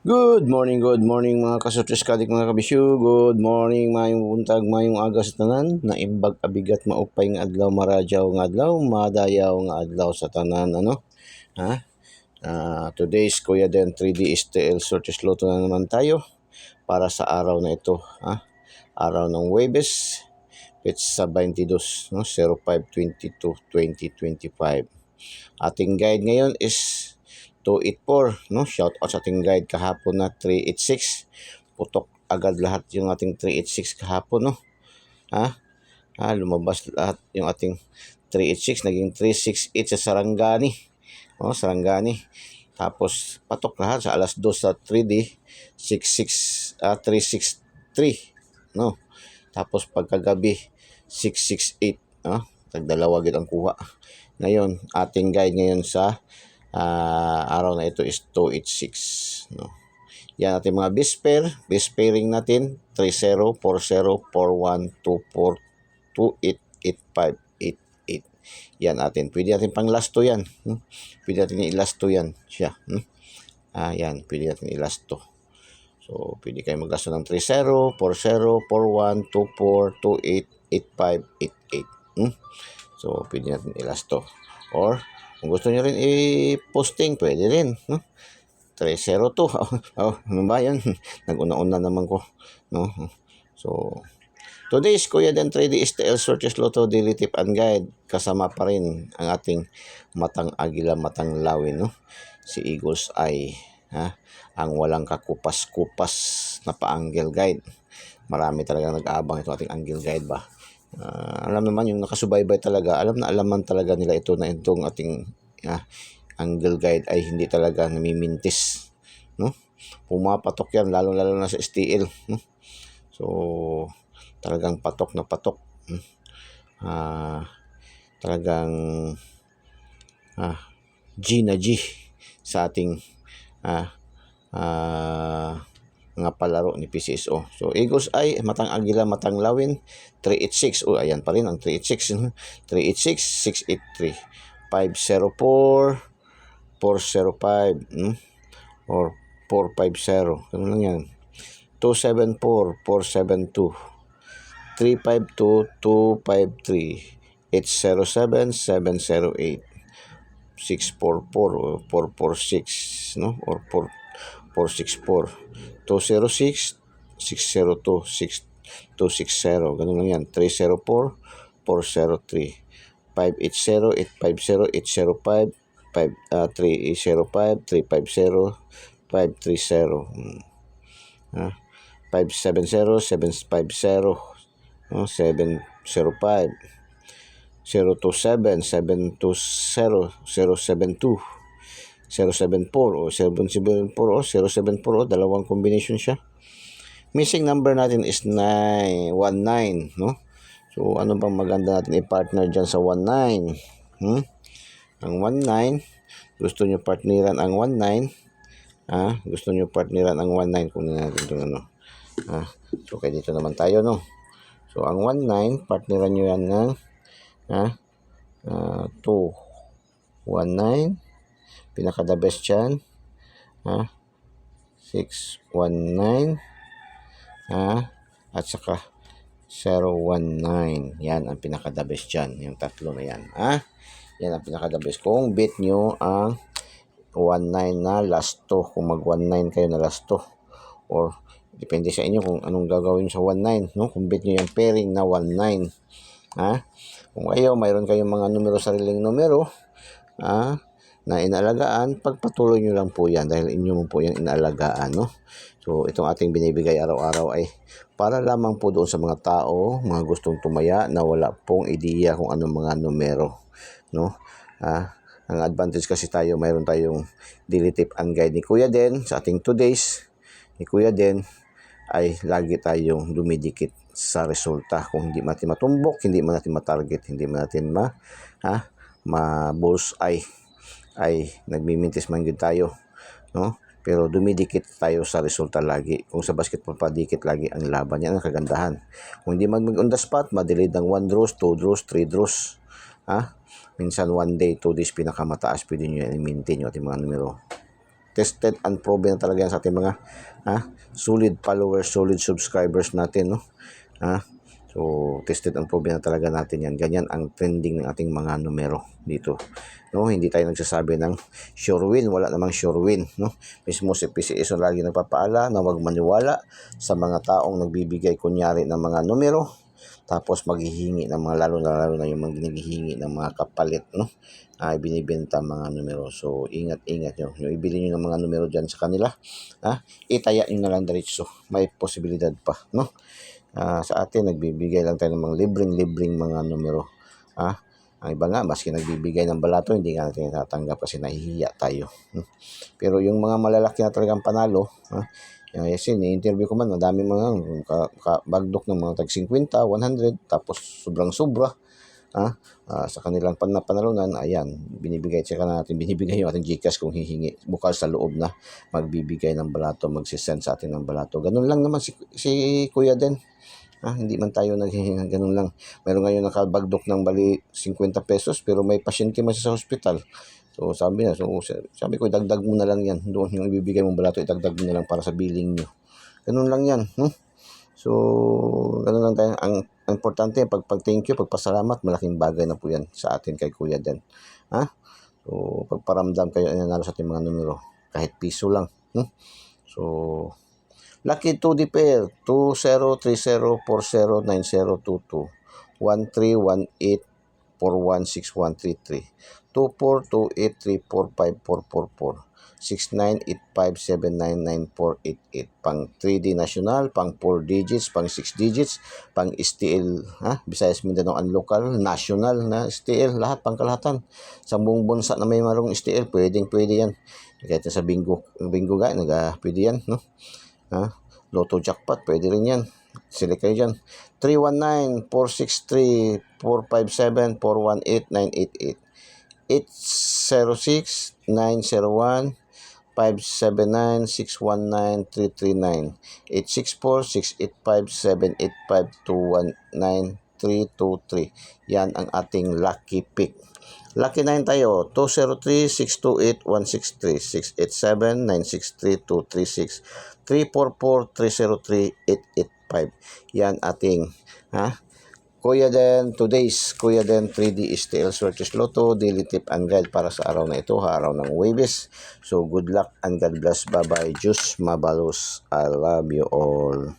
Good morning mga kasutres kadik mga kabisyu. Good morning, mayong buntag, mayong aga sa tanan. Naimbag abigat maupay nga adlaw, maradyaw nga adlaw, madayaw nga adlaw sa tanan ano. Ha? Today's Kuya Den 3D STL Sortes Loto na naman tayo para sa araw na ito, ha? Araw ng Huwebes, Petsa 22, no? 05/22/2025. Ating guide ngayon is 284, no? Shout out sa ating guide kahapon na 386. Putok agad lahat yung ating 386 kahapon, no? Lumabas lahat yung ating 386, naging 368 sa Sarangani. Sarangani. Tapos patok lahat sa alas 2 sa 3D 363, no? Tapos pagkagabi 668, no? Tagdalawa gid ang kuha. Ngayon, ating guide ngayon sa araw na ito is 286, no? Yan ating mga bispairing natin 30, 40, 41, 24, 28, 85, 88. Yan atin. Pwede natin pang last to yan. Pwede natin i-last to yan siya. Yan, pwede natin i-last to. So, pwede kayo maglasto ng 30, 40, 41, 24, 28, 85, 88. So, pwede natin i-last to. Or, kung gusto nyo rin i-posting, pwede rin, no? 302. Ano ba yan? Nag-una-una naman ko, no? So, today's Kuya Den 3D STL Sortes Loto Daily Tip and Guide. Kasama pa rin ang ating matang agila, matang lawin, no? Si Eagle's Eye, ang walang kakupas-kupas na pa-angle guide. Marami talagang nag-aabang ito ating angle guide ba? Alam naman yung nakasubaybay talaga, alam talaga nila ito na itong ating angle guide ay hindi talaga namimintis, no? Pumapatok yan lalo na sa STL, no? So talagang patok na patok, talagang G na G sa ating mga palaro ni PCSO. So, Eagles Eye, matang agila, matang lawin, 386. Ayan pa rin ang 386. 386, 683. 504, 405, or 450. Ganun lang yan. 274, 472. 352, 253. 807, 708. 644 or 446, no? Or 464. 206, 602, 6260. Ganun lang yan. 304, 403. 580, 850, 805, 305, 350, 530. 570, 750, 705. 027, 720, 072, 074 o 774 o 074 o dalawang combination siya. Missing number natin is 919, no? So ano bang maganda natin i-partner dyan sa 19? Ang 19, gusto nyo partneran ang 19, gusto nyo partneran ang 19, kunin natin itong ano. So kaya dito naman tayo, no? So ang 19, partneran nyo yan ng 219, pinaka the best yan, 619, at saka 019. Yan ang pinaka the best yan, yung tatlo na yan, yan ang pinaka the best. Kung bit nyo ang 19 na last to, kung mag 19 kayo na last to, or depende sa inyo kung anong gagawin sa 19, no? Kung bit nyo yung pairing na 19, kung kayo, mayroon kayong mga numero, sariling numero, na inaalagaan, pagpatuloy nyo lang po yan dahil inyo mo po yan inaalagaan, no? So, itong ating binibigay araw-araw ay para lamang po doon sa mga tao, mga gustong tumaya na wala pong ideya kung anong mga numero, no? Ang advantage kasi tayo, mayroon tayong daily tip and guide ni Kuya Den sa ating 2 days. Ni Kuya Den ay lagi tayong dumidikit sa resulta. Kung hindi natin matumbok, hindi man natin matarget, hindi man natin ma-bullseye, ay nagmimintis man yun tayo, no? Pero dumidikit tayo sa resulta lagi. Kung sa basketball pa, dikit lagi ang laban. Yan ang kagandahan. Kung hindi man on the spot, madelayed ng 1 draws, 2 draws, 3 draws. Minsan 1 day, 2 days pinakamataas, pwede nyo yan i-maintain yung ating mga numero. tested and proven na talaga yan sa ating mga solid followers, solid subscribers natin, no? So, tested and proven na talaga natin yan. Ganyan ang trending ng ating mga numero dito. No, hindi tayo nagsasabi ng sure win. Wala namang sure win. No? Mismo si PCS ang lagi nagpapaala na huwag maniwala sa mga taong nagbibigay kunyari ng mga numero. Tapos maghihingi ng mga lalo na yung mga ginihingi ng mga kapalit. No? Binibenta mga numero. So, ingat-ingat nyo. Yung ibili nyo ng mga numero dyan sa kanila. Itaya nyo na lang diretso. May posibilidad pa. No? Sa atin, nagbibigay lang tayo ng mga libreng mga numero. Ang iba nga, maski nagbibigay ng balato, hindi nga natin natatanggap kasi nahihiya tayo. Pero yung mga malalaki na talagang panalo, kasi ni-interview ko man, madami mga bagdok ng mga tag 50, 100, tapos sobrang sobra. Sa kanilang panalunan, ayan, binibigay yung ating GCash kung hihingi. Bukal sa loob na magbibigay ng balato, magsisend sa atin ng balato. Ganun lang naman si Kuya din. Hindi man tayo naghihinga, ganun lang. Meron ngayon nakabagdok ng bali 50 pesos pero may pasyente man siya sa hospital. So sabi ko, idagdag mo na lang yan. Doon yung ibibigay mong balato, idagdag mo na lang para sa billing nyo. Ganun lang yan. So, ganun lang tayo. Ang importante, pag-thank you, pagpasalamat, malaking bagay na po yan sa atin kay Kuya Dan. So, pagparamdam kayo ay nanalo sa ating mga numero. Kahit piso lang. So, Lucky 2D pair, 2030409022, 1318416133, 2428345444, 6985799488, pang 3D national, pang 4 digits, pang 6 digits, pang STL, Visayas, Mindanao, and local, national na STL, lahat, pangkalahatan. Sa buong bansa na may marong STL, pwede yan. Kahit sa bingo ga, pwede yan, no? Lotto jackpot, pwede rin yan. Select kayo dyan. 319-463-457-418-988, 806-901-579-619-339, 864-685-785-219-323. Yan ang ating lucky pick. Lucky 9 tayo, 203-628-163, 687-963-236, 344-303-885. Yan ating Kuya Den, today's Kuya Den 3D STL Swerte Lotto Daily Tip and Guide para sa araw na ito, araw ng Huwebes. So good luck and God bless. Bye bye. Diyos mabalos. I love you all.